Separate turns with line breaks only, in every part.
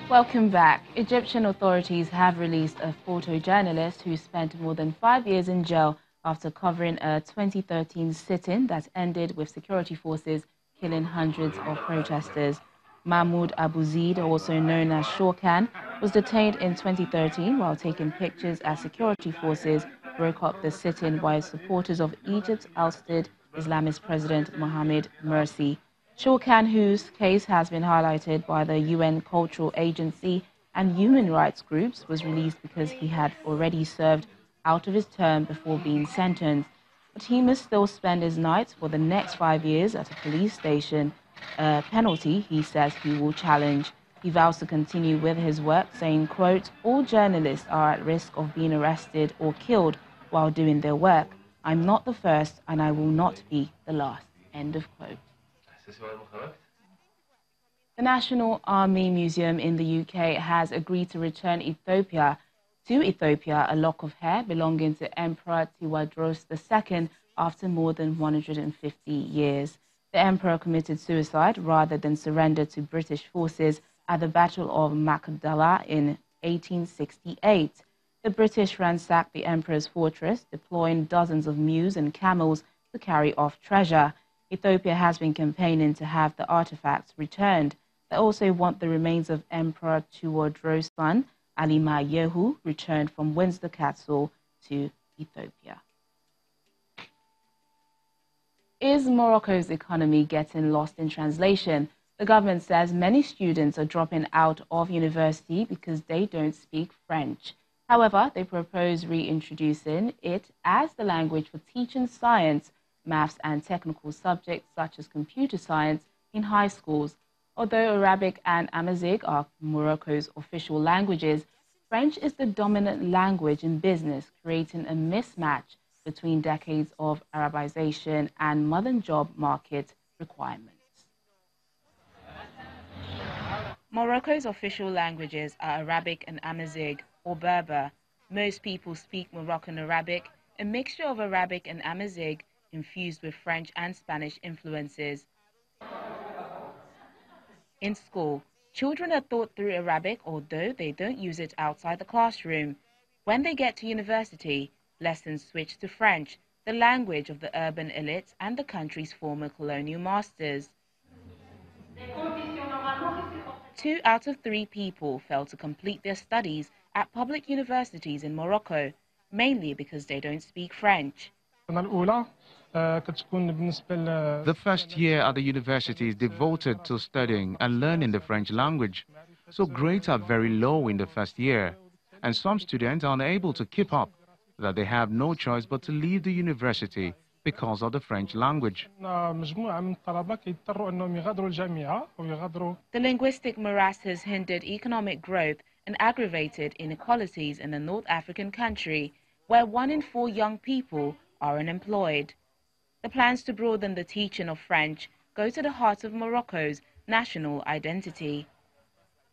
Welcome back. Egyptian authorities have released a photojournalist who spent more than 5 years in jail after covering a 2013 sit-in that ended with security forces killing hundreds of protesters. Mahmoud Abu Zaid, also known as Shorkan, was detained in 2013 while taking pictures as security forces broke up the sit-in while supporters of Egypt's ousted Islamist President Mohamed Morsi. Shorkan, whose case has been highlighted by the UN Cultural Agency and human rights groups, was released because he had already served out of his term before being sentenced. But he must still spend his nights for the next 5 years at a police station, a penalty he says he will challenge. He vows to continue with his work, saying, quote, "All journalists are at risk of being arrested or killed while doing their work. I'm not the first and I will not be the last." End of quote. The National Army Museum in the UK has agreed to return to Ethiopia a lock of hair belonging to Emperor Tewodros II after more than 150 years. The emperor committed suicide rather than surrender to British forces at the Battle of Magdala in 1868. The British ransacked the emperor's fortress, deploying dozens of mules and camels to carry off treasure. Ethiopia has been campaigning to have the artifacts returned. They also want the remains of Emperor Tewodros' son, Ali Yehu, returned from Windsor Castle to Ethiopia. Is Morocco's economy getting lost in translation? The government says many students are dropping out of university because they don't speak French. However, they propose reintroducing it as the language for teaching science, maths and technical subjects such as computer science in high schools. Although Arabic and Amazigh are Morocco's official languages, French is the dominant language in business, creating a mismatch between decades of Arabization and modern job market requirements. Morocco's official languages are Arabic and Amazigh, or Berber. Most people speak Moroccan Arabic, a mixture of Arabic and Amazigh infused with French and Spanish influences. In school, children are taught through Arabic, although they don't use it outside the classroom. When they get to university, lessons switch to French, the language of the urban elites and the country's former colonial masters. 2 out of 3 people fail to complete their studies at public universities in Morocco, mainly because they don't speak French.
The first year at the university is devoted to studying and learning the French language, so grades are very low in the first year, and some students are unable to keep up, that they have no choice but to leave the university because of the French language.
The linguistic morass has hindered economic growth and aggravated inequalities in the North African country, where 1 in 4 young people are unemployed. The plans to broaden the teaching of French go to the heart of Morocco's national identity.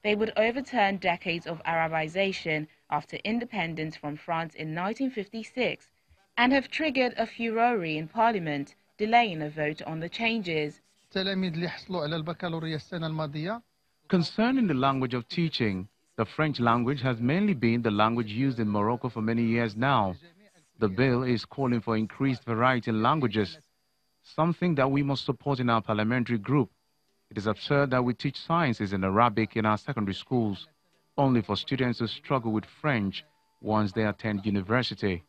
They would overturn decades of Arabization after independence from France in 1956 and have triggered a furore in Parliament, delaying a vote on the changes.
Concerning the language of teaching, the French language has mainly been the language used in Morocco for many years now. The bill is calling for increased variety in languages, something that we must support in our parliamentary group. It is absurd that we teach sciences in Arabic in our secondary schools, only for students to struggle with French once they attend university.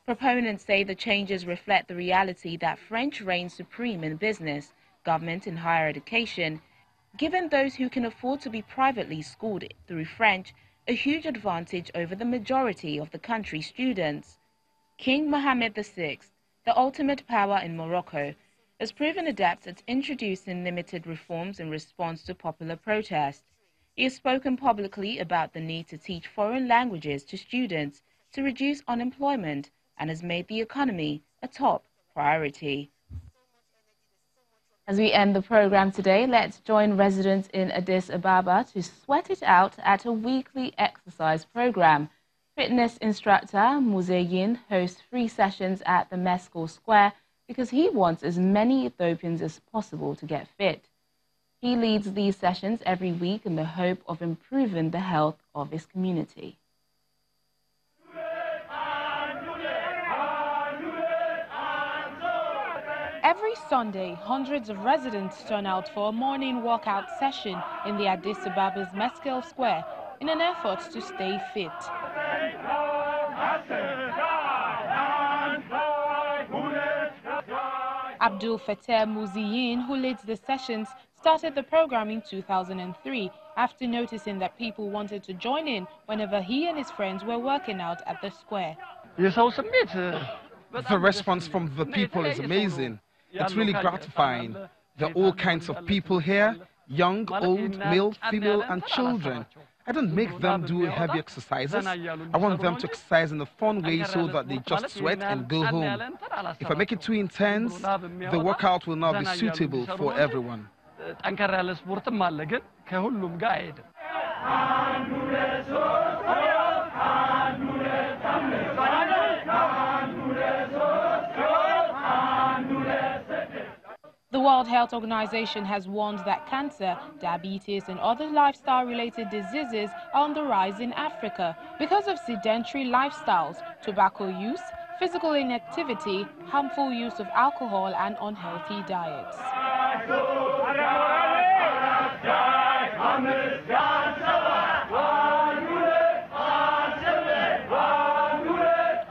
Proponents say the changes reflect the reality that French reigns supreme in business, government and higher education, giving those who can afford to be privately schooled through French a huge advantage over the majority of the country's students. King Mohammed VI, the ultimate power in Morocco, has proven adept at introducing limited reforms in response to popular protest. He has spoken publicly about the need to teach foreign languages to students to reduce unemployment and has made the economy a top priority. As we end the program today, let's join residents in Addis Ababa to sweat it out at a weekly exercise program. Fitness instructor Muzayin hosts free sessions at the Meskel Square because he wants as many Ethiopians as possible to get fit. He leads these sessions every week in the hope of improving the health of his community.
Every Sunday, hundreds of residents turn out for a morning workout session in the Addis Ababa's Meskel Square in an effort to stay fit. Abdul Fattah Muziyin, who leads the sessions, started the program in 2003 after noticing that people wanted to join in whenever he and his friends were working out at the square.
The response from the people is amazing. It's really gratifying. There are all kinds of people here, young, old, male, female, and children. I don't make them do heavy exercises. I want them to exercise in a fun way so that they just sweat and go home. If I make it too intense, the workout will not be suitable for everyone.
The World Health Organization has warned that cancer, diabetes, and other lifestyle-related diseases are on the rise in Africa because of sedentary lifestyles, tobacco use, physical inactivity, harmful use of alcohol, and unhealthy diets.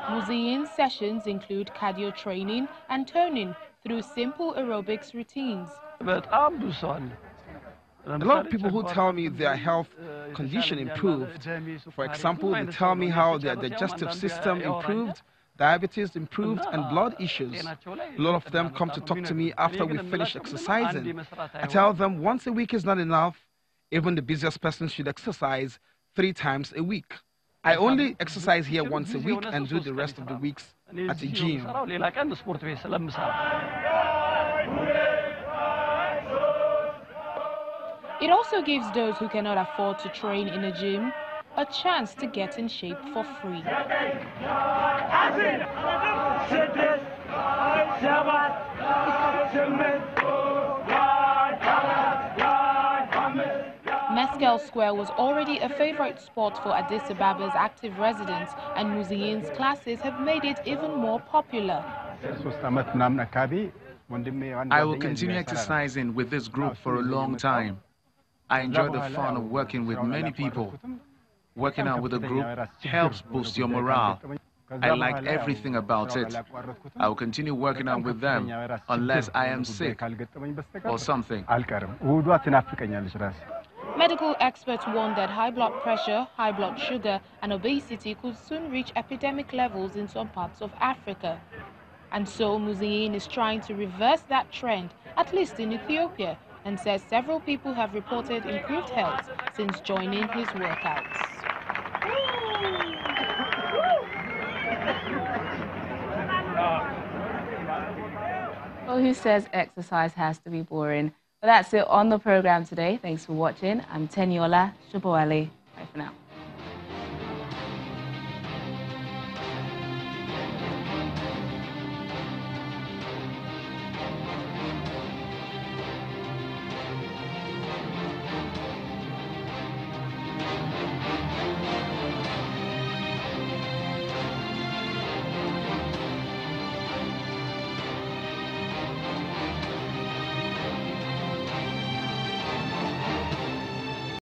Muziyin sessions include cardio training and toning through simple aerobics routines.
A lot of people who tell me their health condition improved. For example, they tell me how their digestive system improved, diabetes improved, and blood issues. A lot of them come to talk to me after we finish exercising. I tell them once a week is not enough. Even the busiest person should exercise 3 times a week. I only exercise here once a week and do the rest of the weeks at the gym.
It also gives those who cannot afford to train in a gym a chance to get in shape for free. Meskel Square was already a favorite spot for Addis Ababa's active residents, and Muziyin's classes have made it even more popular.
I will continue exercising with this group for a long time. I enjoy the fun of working with many people. Working out with a group helps boost your morale. I like everything about it. I will continue working out with them unless I am sick or something.
Medical experts warn that high blood pressure, high blood sugar, and obesity could soon reach epidemic levels in some parts of Africa. And so Muziyin is trying to reverse that trend, at least in Ethiopia, and says several people have reported improved health since joining his workouts.
Well, who says exercise has to be boring? But that's it on the program today. Thanks for watching. I'm Teniola Shaboali.